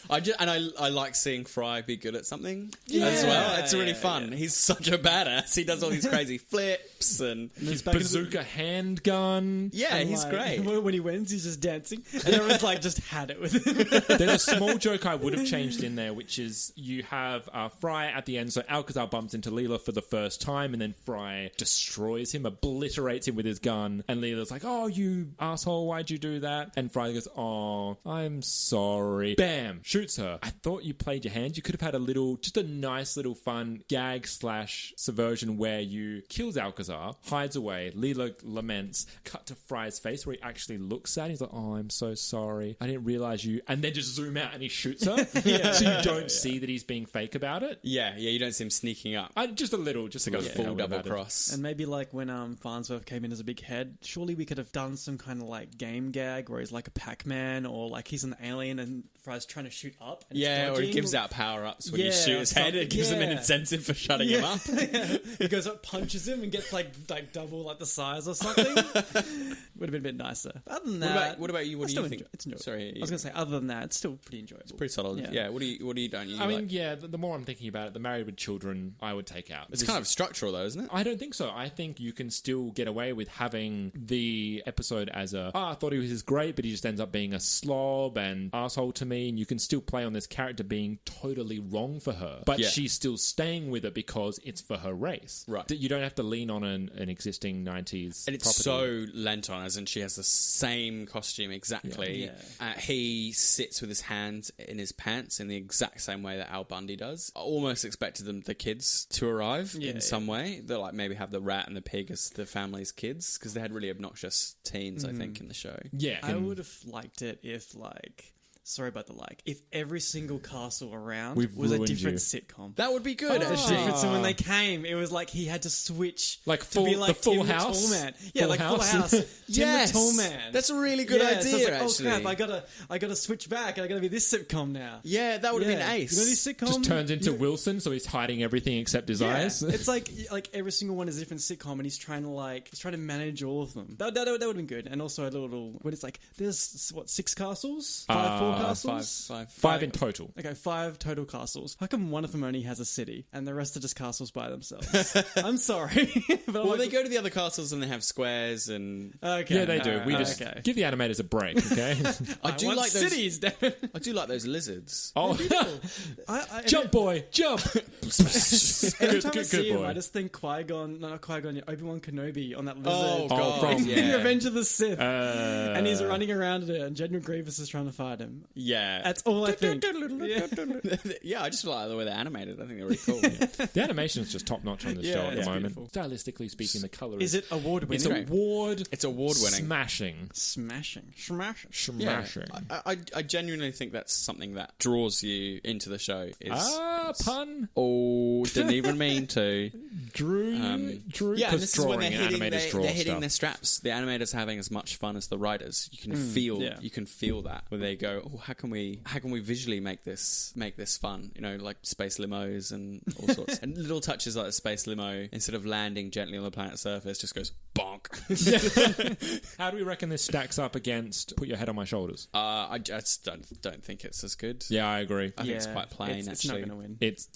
[SPEAKER 3] I like seeing Fry be good at something as well. It's really fun. He's such a badass. He does all these crazy flips and
[SPEAKER 1] His bazooka handgun.
[SPEAKER 3] yeah,
[SPEAKER 4] and,
[SPEAKER 3] he's
[SPEAKER 4] like,
[SPEAKER 3] great.
[SPEAKER 4] When he wins, he's just dancing, and everyone's like just had it with him.
[SPEAKER 1] There's a small joke I would have changed in there, which is you have Fry at the end. So Alcazar bumps into Leela for the first time, and then Fry destroys him, obliterates him with his gun. And Leela's like, "Oh, you asshole, why'd you do that?" And Fry goes, "Oh, I'm sorry." Bam! Shoots her. I thought you played your hand. You could have had just a nice little fun gag / subversion where you kills Alcazar, hides away, Leela laments, cut to Fry's face where he actually looks sad. He's like, "Oh, I'm so sorry. I didn't realize you." And then just zoom out and he shoots her. So you don't see that he's being fake about it.
[SPEAKER 3] Yeah, you don't see him sneaking up.
[SPEAKER 1] Just a little, just
[SPEAKER 3] Like
[SPEAKER 1] like
[SPEAKER 3] a full double cross.
[SPEAKER 4] And maybe like when Farnsworth came in as a big head, surely we could have done some kind of like game gag where he's like a Pac-Man or like he's an alien and Fry's trying to shoot up. And
[SPEAKER 3] Yeah, or he
[SPEAKER 4] dodging.
[SPEAKER 3] gives out power-ups when you
[SPEAKER 4] Yeah,
[SPEAKER 3] shoot his head. It gives him an
[SPEAKER 4] yeah.
[SPEAKER 3] incentive for shutting him up.
[SPEAKER 4] He goes up, punches him, and gets like double like the size or something. Would have been a bit nicer. But other than that,
[SPEAKER 3] What about you? What
[SPEAKER 4] I
[SPEAKER 3] do
[SPEAKER 4] still
[SPEAKER 3] you think?
[SPEAKER 4] enjoy- It's enjoyable.
[SPEAKER 3] Sorry,
[SPEAKER 4] I was going to say, other than that, it's still pretty enjoyable.
[SPEAKER 3] pretty solid. Yeah. What do you don't you
[SPEAKER 1] I mean,
[SPEAKER 3] like?
[SPEAKER 1] yeah, the more I'm thinking about it, the Married with Children, I would take out.
[SPEAKER 3] It's kind of structural though, isn't it?
[SPEAKER 1] I don't think so. I think you can still get away with having the episode as I thought he was great, but he just ends up being a slob and asshole to me, and you can still play on this character being totally wrong for her, but
[SPEAKER 3] Yeah.
[SPEAKER 1] she's still staying with it because it's for her race.
[SPEAKER 3] Right.
[SPEAKER 1] You don't have to lean on an existing 90s
[SPEAKER 3] And it's
[SPEAKER 1] property.
[SPEAKER 3] so lent on, as in she has the same costume exactly.
[SPEAKER 4] Yeah.
[SPEAKER 3] He sits with his hands in his pants in the exact same way that Al Bundy does. I almost expected the kids to arrive in some way. They'll like maybe have the rat and the pig as the family's kids because they had really obnoxious teens, I think, in the show.
[SPEAKER 1] Yeah.
[SPEAKER 4] I would have liked it if like... Sorry about the like. If every single castle around
[SPEAKER 1] We've
[SPEAKER 4] was a
[SPEAKER 1] ruined
[SPEAKER 4] different
[SPEAKER 1] you.
[SPEAKER 4] sitcom.
[SPEAKER 3] That would be good,
[SPEAKER 4] The
[SPEAKER 3] actually.
[SPEAKER 4] difference in when they came, it was like he had to switch
[SPEAKER 1] Like
[SPEAKER 4] to be
[SPEAKER 1] full-
[SPEAKER 4] like
[SPEAKER 1] the Full
[SPEAKER 4] Tim
[SPEAKER 1] House?
[SPEAKER 4] the Tall Man. Yeah,
[SPEAKER 1] Full
[SPEAKER 4] like
[SPEAKER 1] House?
[SPEAKER 4] Full House. Tim
[SPEAKER 3] Yes!
[SPEAKER 4] the Tall Man.
[SPEAKER 3] That's a really good
[SPEAKER 4] Yeah,
[SPEAKER 3] idea,
[SPEAKER 4] so it's like,
[SPEAKER 3] actually.
[SPEAKER 4] oh crap, I gotta switch back and I gotta be this sitcom now.
[SPEAKER 3] Yeah, that would have been ace.
[SPEAKER 4] You know this sitcom?
[SPEAKER 1] just turns into Wilson, so he's hiding everything except his eyes.
[SPEAKER 4] It's like every single one is a different sitcom, and he's trying to manage all of them. That would have been good, and also a little. When it's like there's what 6 castles, 4 castles,
[SPEAKER 1] Five in total.
[SPEAKER 4] Okay, 5 total castles. How come one of them only has a city, and the rest are just castles by themselves? I'm sorry, but
[SPEAKER 3] Well, they go to the other castles and they have squares and...
[SPEAKER 4] Okay,
[SPEAKER 1] Yeah, they do. We just
[SPEAKER 4] okay.
[SPEAKER 1] give the animators a break, okay?
[SPEAKER 3] I do
[SPEAKER 4] want
[SPEAKER 3] like those.
[SPEAKER 4] cities, damn it.
[SPEAKER 3] I do like those lizards.
[SPEAKER 1] Oh, jump, boy, jump!
[SPEAKER 4] Every time I
[SPEAKER 1] good
[SPEAKER 4] see him,
[SPEAKER 1] boy.
[SPEAKER 4] I just think Qui-Gon, no, not Qui-Gon, Obi-Wan Kenobi on that lizard.
[SPEAKER 3] Oh, God.
[SPEAKER 1] from-
[SPEAKER 3] yeah.
[SPEAKER 4] Revenge of the Sith. And he's
[SPEAKER 1] Uh,
[SPEAKER 4] running around it, and General Grievous is trying to fight him.
[SPEAKER 3] Yeah.
[SPEAKER 4] That's all I think.
[SPEAKER 3] Yeah, I just like the way they're animated. I think they're really cool.
[SPEAKER 1] The animation is just top notch on this
[SPEAKER 4] Yeah,
[SPEAKER 1] show at the
[SPEAKER 4] it's
[SPEAKER 1] moment.
[SPEAKER 4] beautiful.
[SPEAKER 1] Stylistically speaking, the color
[SPEAKER 4] Is it award
[SPEAKER 1] It's
[SPEAKER 4] winning?
[SPEAKER 1] award.
[SPEAKER 3] It's award-winning.
[SPEAKER 1] Smashing.
[SPEAKER 4] Smashing.
[SPEAKER 1] Smashing.
[SPEAKER 3] I genuinely think that's something that draws you into the show.
[SPEAKER 1] Pun.
[SPEAKER 3] Oh, didn't even mean to.
[SPEAKER 1] Drew.
[SPEAKER 3] Yeah,
[SPEAKER 1] because
[SPEAKER 3] and this is when
[SPEAKER 1] drawing
[SPEAKER 3] they're
[SPEAKER 1] and
[SPEAKER 3] hitting,
[SPEAKER 1] animators draw
[SPEAKER 3] they're hitting
[SPEAKER 1] stuff.
[SPEAKER 3] their straps. The animators are having as much fun as the writers. You can feel,
[SPEAKER 4] yeah.
[SPEAKER 3] you can feel that where they go, oh, how can we visually make this fun? You know, like space limos and all sorts, and little touches like a space limo instead of landing gently on the planet's surface, just goes bonk.
[SPEAKER 1] How do we reckon this stacks up against Put Your Head on My Shoulders?
[SPEAKER 3] I just don't think it's as good.
[SPEAKER 1] Yeah, I agree.
[SPEAKER 3] I think it's quite plain.
[SPEAKER 4] It's
[SPEAKER 3] actually,
[SPEAKER 4] not going to win.
[SPEAKER 1] It's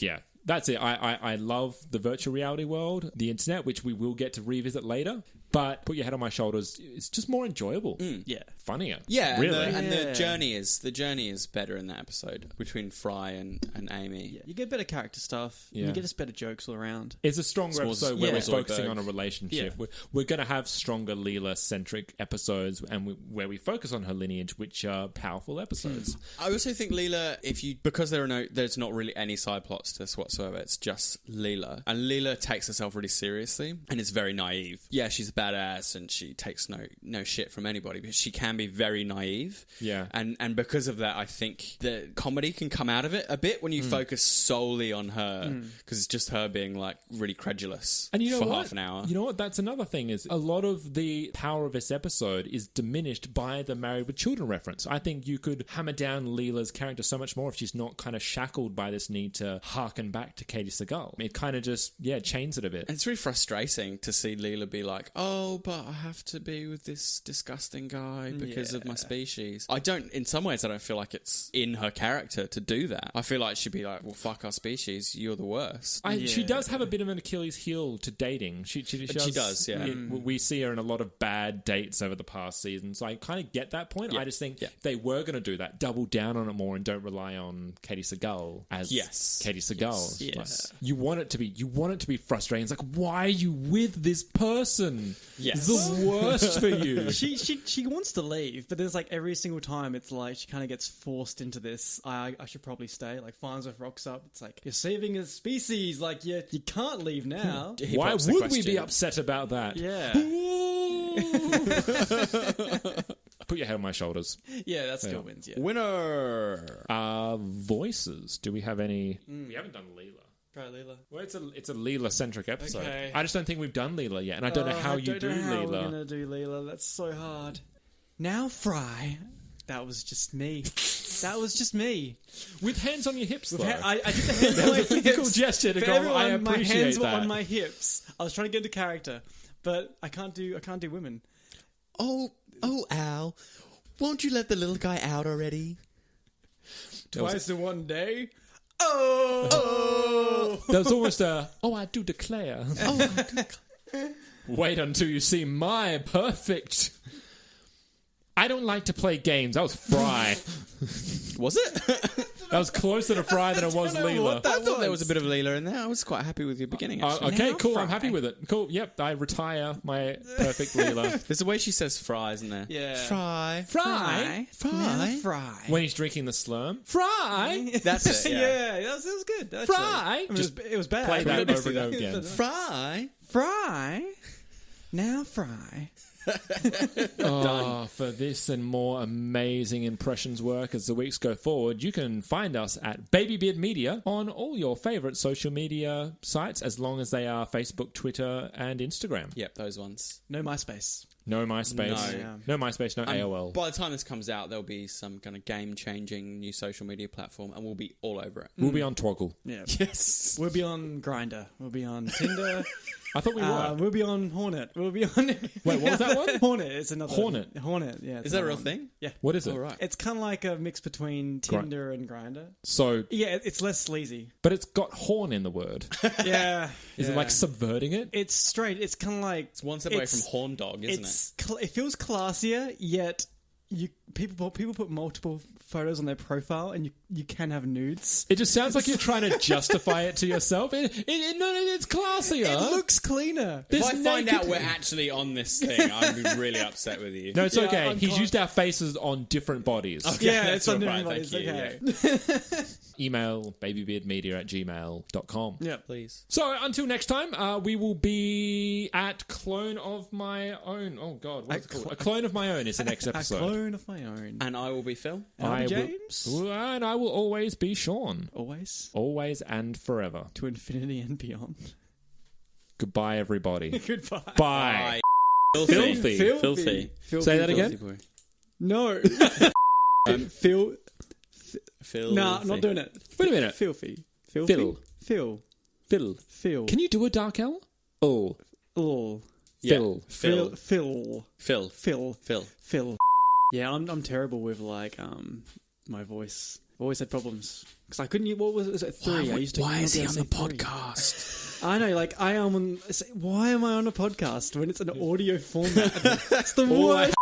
[SPEAKER 1] That's it. I love the virtual reality world, the internet, which we will get to revisit later. but Put Your Head on My Shoulders, it's just more enjoyable.
[SPEAKER 4] Yeah.
[SPEAKER 1] Funnier.
[SPEAKER 3] Yeah,
[SPEAKER 1] really.
[SPEAKER 3] and the journey is better in that episode between Fry and Amy.
[SPEAKER 4] Yeah, you get better character stuff.
[SPEAKER 1] Yeah.
[SPEAKER 4] You get just better jokes all around.
[SPEAKER 1] It's a stronger episode where we're focusing
[SPEAKER 3] Zoidberg.
[SPEAKER 1] on a relationship.
[SPEAKER 4] Yeah.
[SPEAKER 1] We're going to have stronger Leela-centric episodes and where we focus on her lineage, which are powerful episodes.
[SPEAKER 3] I also think Leela, because there's not really any side plots to this whatsoever, it's just Leela. And Leela takes herself really seriously and is very naive. Yeah, she's a badass and she takes no shit from anybody, but she can be very naive.
[SPEAKER 1] Yeah.
[SPEAKER 3] And because of that, I think the comedy can come out of it a bit when you focus solely on her, because it's just her being like really credulous
[SPEAKER 1] And you know
[SPEAKER 3] for
[SPEAKER 1] what?
[SPEAKER 3] half an hour.
[SPEAKER 1] You know what? That's another thing is a lot of the power of this episode is diminished by the Married with Children reference. I think you could hammer down Leela's character so much more if she's not kind of shackled by this need to harken back to Katie Sagal. It kind of just, chains it a bit.
[SPEAKER 3] And it's really frustrating to see Leela be like, oh, but I have to be with this disgusting guy because of my species. In some ways, I don't feel like it's in her character to do that. I feel like she'd be like, well, fuck our species, you're the worst.
[SPEAKER 1] She does have a bit of an Achilles heel to dating. She
[SPEAKER 3] does, yeah.
[SPEAKER 1] We see her in a lot of bad dates over the past seasons. I kind of get that point. I just think they were going to do that, double down on it more and don't rely on Katie Sagal as Katie Sagal.
[SPEAKER 4] Yes.
[SPEAKER 1] Like, you want it to be frustrating. It's like, why are you with this person?
[SPEAKER 3] Yes.
[SPEAKER 1] It's the worst for you.
[SPEAKER 4] She wants to leave, but there's like every single time it's like she kind of gets forced into this. I should probably stay. Like Farnsworth rocks up. It's like, you're saving a species. Like you can't leave now.
[SPEAKER 1] Why would we be upset about that?
[SPEAKER 4] Yeah.
[SPEAKER 1] Put Your Head on My Shoulders.
[SPEAKER 4] Yeah, that still wins. Yeah.
[SPEAKER 3] Winner!
[SPEAKER 1] Voices. Do we have any? We haven't done Leela.
[SPEAKER 4] Try Leela.
[SPEAKER 1] Well, it's a Leela-centric episode.
[SPEAKER 4] Okay.
[SPEAKER 1] I just don't think we've done Leela yet, and I don't know how you do
[SPEAKER 4] We're
[SPEAKER 1] Leela.
[SPEAKER 4] gonna do Leela. That's so hard. Now Fry. That was just me.
[SPEAKER 1] With hands on your hips, though.
[SPEAKER 4] I did the hands on
[SPEAKER 1] That
[SPEAKER 4] my
[SPEAKER 1] was a physical
[SPEAKER 4] hips.
[SPEAKER 1] gesture to
[SPEAKER 4] For
[SPEAKER 1] go,
[SPEAKER 4] everyone,
[SPEAKER 1] I
[SPEAKER 4] my
[SPEAKER 1] appreciate
[SPEAKER 4] hands were
[SPEAKER 1] that.
[SPEAKER 4] on my hips. I was trying to get into character, but I can't do women.
[SPEAKER 3] Oh, Al. Won't you let the little guy out already?
[SPEAKER 4] Twice in one day. Oh.
[SPEAKER 1] That was almost I do declare. Wait until you see my perfect... I don't like to play games. That was Fry.
[SPEAKER 3] Was it?
[SPEAKER 1] That was closer to Fry than it was Leela.
[SPEAKER 3] I thought there was a bit of Leela in there. I was quite happy with your beginning, actually.
[SPEAKER 1] Okay,
[SPEAKER 4] Now
[SPEAKER 1] cool.
[SPEAKER 4] Fry.
[SPEAKER 1] I'm happy with it. Cool. Yep, I retire my perfect Leela.
[SPEAKER 3] There's a way she says fry, isn't there?
[SPEAKER 4] Yeah.
[SPEAKER 3] Fry.
[SPEAKER 1] Fry?
[SPEAKER 4] Now Fry.
[SPEAKER 1] When he's drinking the slurm. Fry?
[SPEAKER 3] That's it, yeah.
[SPEAKER 4] That was good. Actually.
[SPEAKER 1] Fry?
[SPEAKER 4] I mean, it was bad.
[SPEAKER 1] Play that
[SPEAKER 4] but-
[SPEAKER 1] over and over again.
[SPEAKER 3] Fry.
[SPEAKER 4] Fry. Now Fry.
[SPEAKER 1] For this and more amazing impressions work as the weeks go forward, you can find us at Baby Beard Media on all your favourite social media sites, as long as they are Facebook, Twitter, and Instagram.
[SPEAKER 3] Yep, those ones.
[SPEAKER 4] No MySpace.
[SPEAKER 1] No MySpace.
[SPEAKER 3] No.
[SPEAKER 1] No MySpace, no AOL.
[SPEAKER 3] By the time this comes out, there'll be some kind of game-changing new social media platform, and we'll be all over it.
[SPEAKER 1] We'll be on Twoggle.
[SPEAKER 4] Yeah.
[SPEAKER 3] Yes.
[SPEAKER 4] We'll be on Grindr. We'll be on Tinder.
[SPEAKER 1] I thought we were.
[SPEAKER 4] We'll be on Hornet. We'll be on.
[SPEAKER 1] Wait, what was that one?
[SPEAKER 4] Hornet. It's another
[SPEAKER 1] Hornet?
[SPEAKER 4] Hornet. Yeah. it's
[SPEAKER 3] Is that a
[SPEAKER 4] another
[SPEAKER 3] real
[SPEAKER 4] one.
[SPEAKER 3] thing?
[SPEAKER 4] Yeah.
[SPEAKER 1] What is it?
[SPEAKER 3] All right.
[SPEAKER 4] It's kind of like a mix between Tinder and Grindr.
[SPEAKER 1] So,
[SPEAKER 4] Yeah, it's less sleazy.
[SPEAKER 1] but it's got horn in the word.
[SPEAKER 4] Yeah.
[SPEAKER 1] Is it like subverting it?
[SPEAKER 4] It's straight. It's kind of like
[SPEAKER 3] It's one step away from horn dog, isn't it?
[SPEAKER 4] It feels classier, yet people put multiple photos on their profile, and you can have nudes.
[SPEAKER 1] It just sounds like you're trying to justify it to yourself. It's classier.
[SPEAKER 4] It looks cleaner.
[SPEAKER 3] If I
[SPEAKER 1] There's
[SPEAKER 3] find
[SPEAKER 1] naked-
[SPEAKER 3] out we're actually on this thing, I'd be really upset with you.
[SPEAKER 1] No, it's
[SPEAKER 4] Yeah,
[SPEAKER 1] okay.
[SPEAKER 4] I'm
[SPEAKER 1] He's
[SPEAKER 4] con-
[SPEAKER 1] used our faces on different bodies.
[SPEAKER 4] Yeah,
[SPEAKER 3] that's
[SPEAKER 4] it's on
[SPEAKER 3] all right,
[SPEAKER 4] different
[SPEAKER 3] thank
[SPEAKER 4] bodies.
[SPEAKER 3] you,
[SPEAKER 4] Okay.
[SPEAKER 1] Email babybeardmedia@gmail.com.
[SPEAKER 4] Yeah.
[SPEAKER 3] Please.
[SPEAKER 1] So until next time, we will be at Clone of My Own. Oh, God. What's it called? A Clone of My Own is the next
[SPEAKER 4] A
[SPEAKER 1] episode.
[SPEAKER 4] clone of my own.
[SPEAKER 3] And I will be Phil.
[SPEAKER 4] I'll be
[SPEAKER 1] will-
[SPEAKER 4] James.
[SPEAKER 1] And I will always be Sean.
[SPEAKER 4] Always.
[SPEAKER 1] Always and forever.
[SPEAKER 4] To infinity and beyond.
[SPEAKER 1] Goodbye, everybody.
[SPEAKER 4] Goodbye.
[SPEAKER 1] Bye.
[SPEAKER 3] Filthy.
[SPEAKER 1] Filthy. Say that again?
[SPEAKER 3] Filthy boy.
[SPEAKER 4] No. Phil.
[SPEAKER 3] Phil.
[SPEAKER 4] Nah, not doing it.
[SPEAKER 1] Wait a minute.
[SPEAKER 4] Filthy. Filthy.
[SPEAKER 1] Phil.
[SPEAKER 4] Phil.
[SPEAKER 1] Phil.
[SPEAKER 4] Phil.
[SPEAKER 1] Can you do a dark L? Oh.
[SPEAKER 4] Phil.
[SPEAKER 1] Phil.
[SPEAKER 3] Phil.
[SPEAKER 4] Phil.
[SPEAKER 3] Phil.
[SPEAKER 4] Phil.
[SPEAKER 3] Phil.
[SPEAKER 4] Phil. Yeah, I'm terrible with like my voice. always had problems. Because I couldn't. What was it? 3. I used to.
[SPEAKER 3] Why is he on the
[SPEAKER 4] 3.
[SPEAKER 3] podcast?
[SPEAKER 4] I know. Like I am on. Why am I on a podcast when it's an audio format? It's the worst.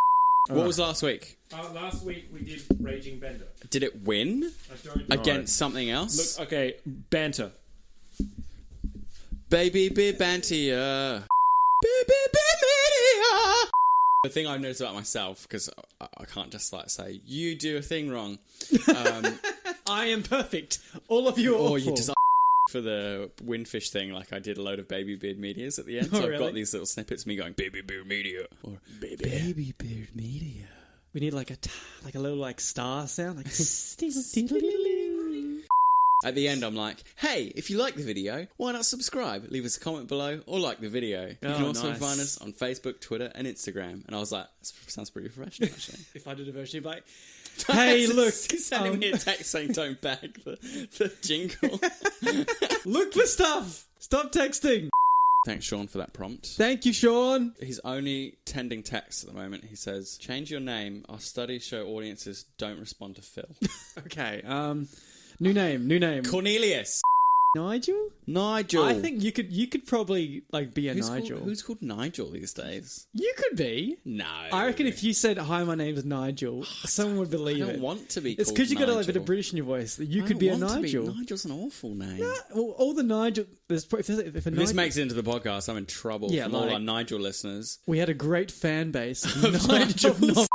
[SPEAKER 3] What was last week?
[SPEAKER 1] Last week we did Raging Bender.
[SPEAKER 3] Did it win
[SPEAKER 1] I don't know.
[SPEAKER 3] against something else?
[SPEAKER 1] Look, okay, banter.
[SPEAKER 3] Baby bit bantier. Baby bit media. The thing I've noticed about myself, because I can't just like say, you do a thing wrong.
[SPEAKER 4] I am perfect. All of you are awful.
[SPEAKER 3] Or you just for the windfish thing, like I did a load of baby beard medias at the end. So I've got these little snippets of me going, baby beard media. Or baby beard media.
[SPEAKER 4] We need like a little like star sound. Like
[SPEAKER 3] At the end, I'm like, hey, if you like the video, why not subscribe? Leave us a comment below or like the video. You can also find us on Facebook, Twitter, and Instagram. And I was like, that sounds pretty professional, actually.
[SPEAKER 4] If I did a version, you'd be like, hey, look.
[SPEAKER 3] Sending me a text saying don't bag the jingle.
[SPEAKER 4] Look for stuff. Stop texting.
[SPEAKER 3] Thanks, Sean, for that prompt.
[SPEAKER 4] Thank you, Sean.
[SPEAKER 3] He's only tending text at the moment. He says, change your name. Our studies show audiences don't respond to Phil.
[SPEAKER 4] Okay, new name.
[SPEAKER 3] Cornelius.
[SPEAKER 4] Nigel? I think you could probably like be a Nigel.
[SPEAKER 3] Who's called Nigel these days?
[SPEAKER 4] You could be.
[SPEAKER 3] No.
[SPEAKER 4] I reckon if you said, hi, my name's Nigel, someone would believe it.
[SPEAKER 3] I don't want to be
[SPEAKER 4] It's
[SPEAKER 3] called
[SPEAKER 4] because you got
[SPEAKER 3] Nigel.
[SPEAKER 4] a bit of British in your voice. That you could be a Nigel.
[SPEAKER 3] Nigel's an awful name.
[SPEAKER 4] Well, all the Nigel... if a
[SPEAKER 3] If this makes it into the podcast, I'm in trouble from all our Nigel listeners.
[SPEAKER 4] We had a great fan base. Nigel.